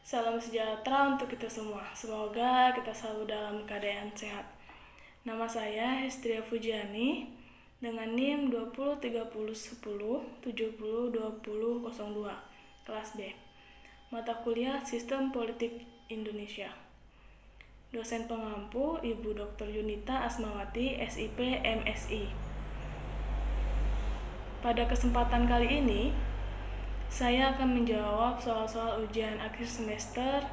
Salam sejahtera untuk kita semua. Semoga kita selalu dalam keadaan sehat. Nama saya Hestria Fujiani dengan NIM 203010702002 kelas B. Mata kuliah Sistem Politik Indonesia. Dosen pengampu Ibu Dr. Yunita Asmawati, SIP, MSI. Pada kesempatan kali ini, saya akan menjawab soal-soal ujian akhir semester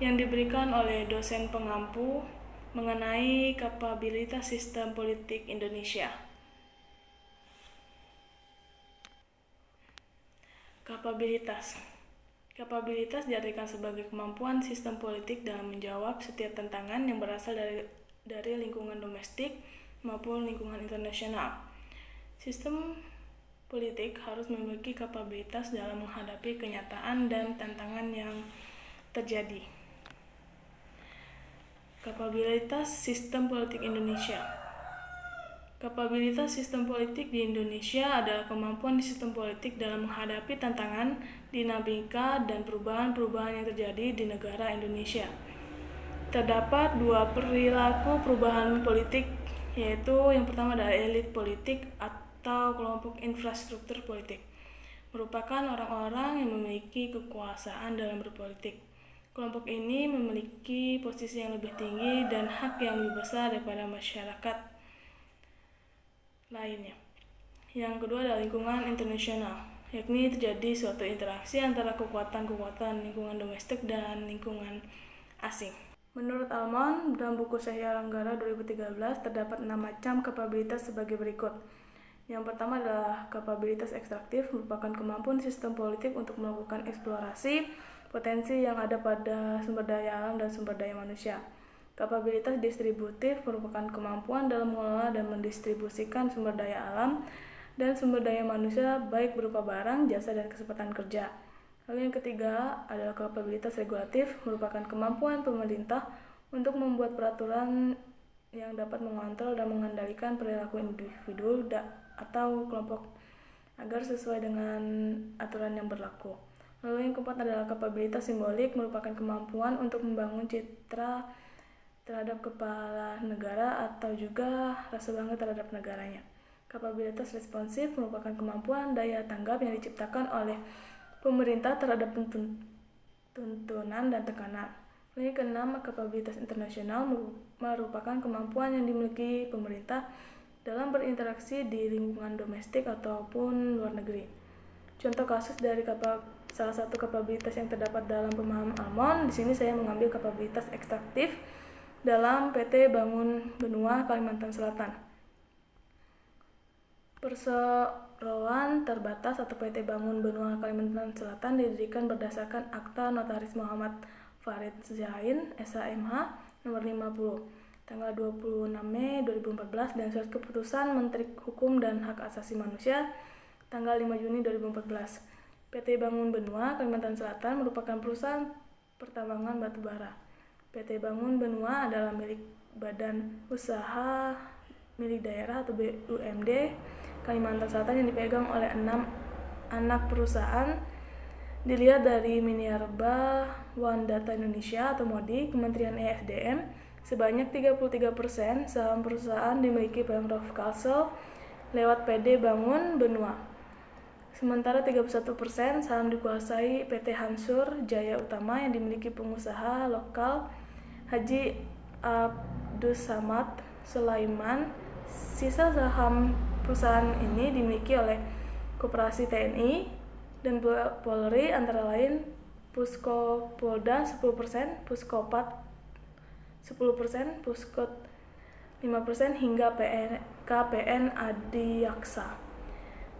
yang diberikan oleh dosen pengampu mengenai kapabilitas sistem politik Indonesia. Kapabilitas diartikan sebagai kemampuan sistem politik dalam menjawab setiap tantangan yang berasal dari lingkungan domestik maupun lingkungan internasional. Sistem politik harus memiliki kapabilitas dalam menghadapi kenyataan dan tantangan yang terjadi. Kapabilitas sistem politik Indonesia. Kapabilitas sistem politik di Indonesia adalah kemampuan sistem politik dalam menghadapi tantangan, dinamika, dan perubahan-perubahan yang terjadi di negara Indonesia. Terdapat dua perilaku perubahan politik, yaitu yang pertama adalah elit politik atau kelompok infrastruktur politik, merupakan orang-orang yang memiliki kekuasaan dalam berpolitik. Kelompok ini memiliki posisi yang lebih tinggi dan hak yang lebih besar daripada masyarakat lainnya. Yang kedua adalah lingkungan internasional, yakni terjadi suatu interaksi antara kekuatan-kekuatan lingkungan domestik dan lingkungan asing. Menurut Almond, dalam buku Sahya Langgara 2013 terdapat 6 macam kapabilitas sebagai berikut. Yang pertama adalah kapabilitas ekstraktif, merupakan kemampuan sistem politik untuk melakukan eksplorasi potensi yang ada pada sumber daya alam dan sumber daya manusia. Kapabilitas distributif merupakan kemampuan dalam mengelola dan mendistribusikan sumber daya alam dan sumber daya manusia, baik berupa barang, jasa, dan kesempatan kerja. Lalu yang ketiga adalah kapabilitas regulatif, merupakan kemampuan pemerintah untuk membuat peraturan yang dapat mengontrol dan mengendalikan perilaku individu atau kelompok agar sesuai dengan aturan yang berlaku. Lalu yang keempat adalah kapabilitas simbolik, merupakan kemampuan untuk membangun citra terhadap kepala negara atau juga rasa bangga terhadap negaranya. Kapabilitas responsif merupakan kemampuan daya tanggap yang diciptakan oleh pemerintah terhadap tuntunan dan tekanan. Lalu yang keenam, kapabilitas internasional merupakan kemampuan yang dimiliki pemerintah dalam berinteraksi di lingkungan domestik ataupun luar negeri. Contoh kasus dari salah satu kapabilitas yang terdapat dalam pemahaman Almond, di sini saya mengambil kapabilitas ekstraktif dalam PT Bangun Benua Kalimantan Selatan. Perseroan terbatas atau PT Bangun Benua Kalimantan Selatan didirikan berdasarkan Akta Notaris Muhammad Farid Zain, SHMH, nomor 50. Tanggal 26 Mei 2014 dan surat keputusan Menteri Hukum dan Hak Asasi Manusia tanggal 5 Juni 2014. PT Bangun Benua Kalimantan Selatan merupakan perusahaan pertambangan batubara. PT Bangun Benua adalah milik Badan Usaha Milik Daerah atau BUMD Kalimantan Selatan yang dipegang oleh 6 anak perusahaan. Dilihat dari Minerba One Data Indonesia atau MODI, Kementerian ESDM, sebanyak 33% saham perusahaan dimiliki Pemprov Kalsel lewat PD Bangun Benua. Sementara 31% saham dikuasai PT Hansur Jaya Utama yang dimiliki pengusaha lokal Haji Abdus Samad Sulaiman. Sisa saham perusahaan ini dimiliki oleh Koperasi TNI dan Polri, antara lain Pusko Polda 10%, Puskopat 10%, Puskot 5%, hingga KPN Adiaksa.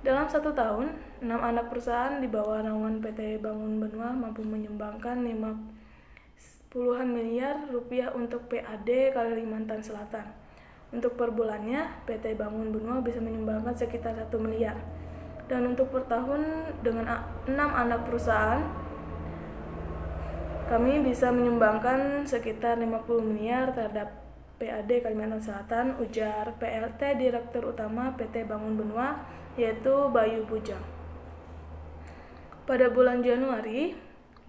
Dalam 1 tahun, 6 anak perusahaan di bawah naungan PT Bangun Benua mampu menyumbangkan 50-an miliar rupiah untuk PAD Kalimantan Selatan. Untuk per bulannya, PT Bangun Benua bisa menyumbangkan sekitar 1 miliar. Dan untuk per tahun dengan 6 anak perusahaan, kami bisa menyumbangkan sekitar 50 miliar terhadap PAD Kalimantan Selatan, ujar PLT Direktur Utama PT Bangun Benua, yaitu Bayu Bujang. Pada bulan Januari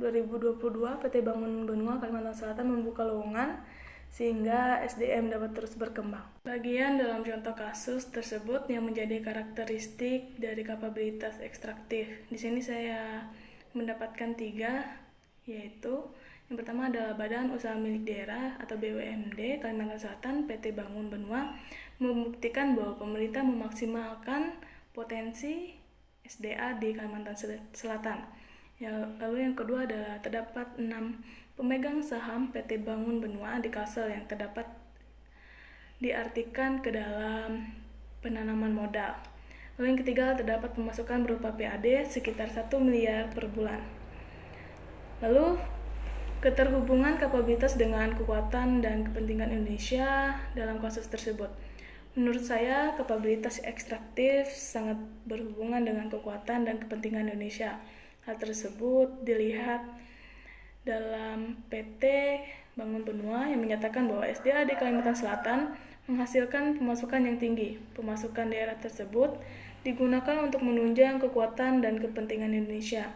2022 PT Bangun Benua Kalimantan Selatan membuka lowongan sehingga SDM dapat terus berkembang. Bagian dalam contoh kasus tersebut yang menjadi karakteristik dari kapabilitas ekstraktif. Di sini saya mendapatkan 3, yaitu yang pertama adalah Badan Usaha Milik Daerah atau BUMD Kalimantan Selatan PT Bangun Benua membuktikan bahwa pemerintah memaksimalkan potensi SDA di Kalimantan Selatan. Lalu yang kedua adalah terdapat 6 pemegang saham PT Bangun Benua di Kalsel yang terdapat diartikan ke dalam penanaman modal. Lalu yang ketiga terdapat pemasukan berupa PAD sekitar 1 miliar per bulan. Lalu keterhubungan kapabilitas dengan kekuatan dan kepentingan Indonesia dalam kasus tersebut. Menurut saya, kapabilitas ekstraktif sangat berhubungan dengan kekuatan dan kepentingan Indonesia. Hal tersebut dilihat dalam PT Bangun Benua yang menyatakan bahwa SDA di Kalimantan Selatan menghasilkan pemasukan yang tinggi. Pemasukan daerah tersebut digunakan untuk menunjang kekuatan dan kepentingan Indonesia.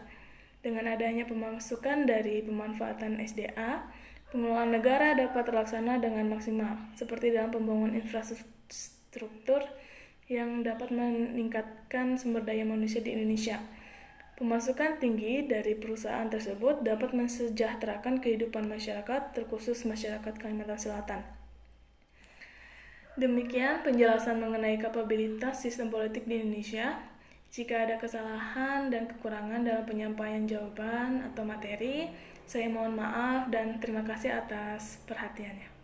Dengan adanya pemasukan dari pemanfaatan SDA, pengelolaan negara dapat terlaksana dengan maksimal, seperti dalam pembangunan infrastruktur yang dapat meningkatkan sumber daya manusia di Indonesia. Pemasukan tinggi dari perusahaan tersebut dapat mensejahterakan kehidupan masyarakat, terkhusus masyarakat Kalimantan Selatan. Demikian penjelasan mengenai kapabilitas sistem politik di Indonesia. Jika ada kesalahan dan kekurangan dalam penyampaian jawaban atau materi, saya mohon maaf dan terima kasih atas perhatiannya.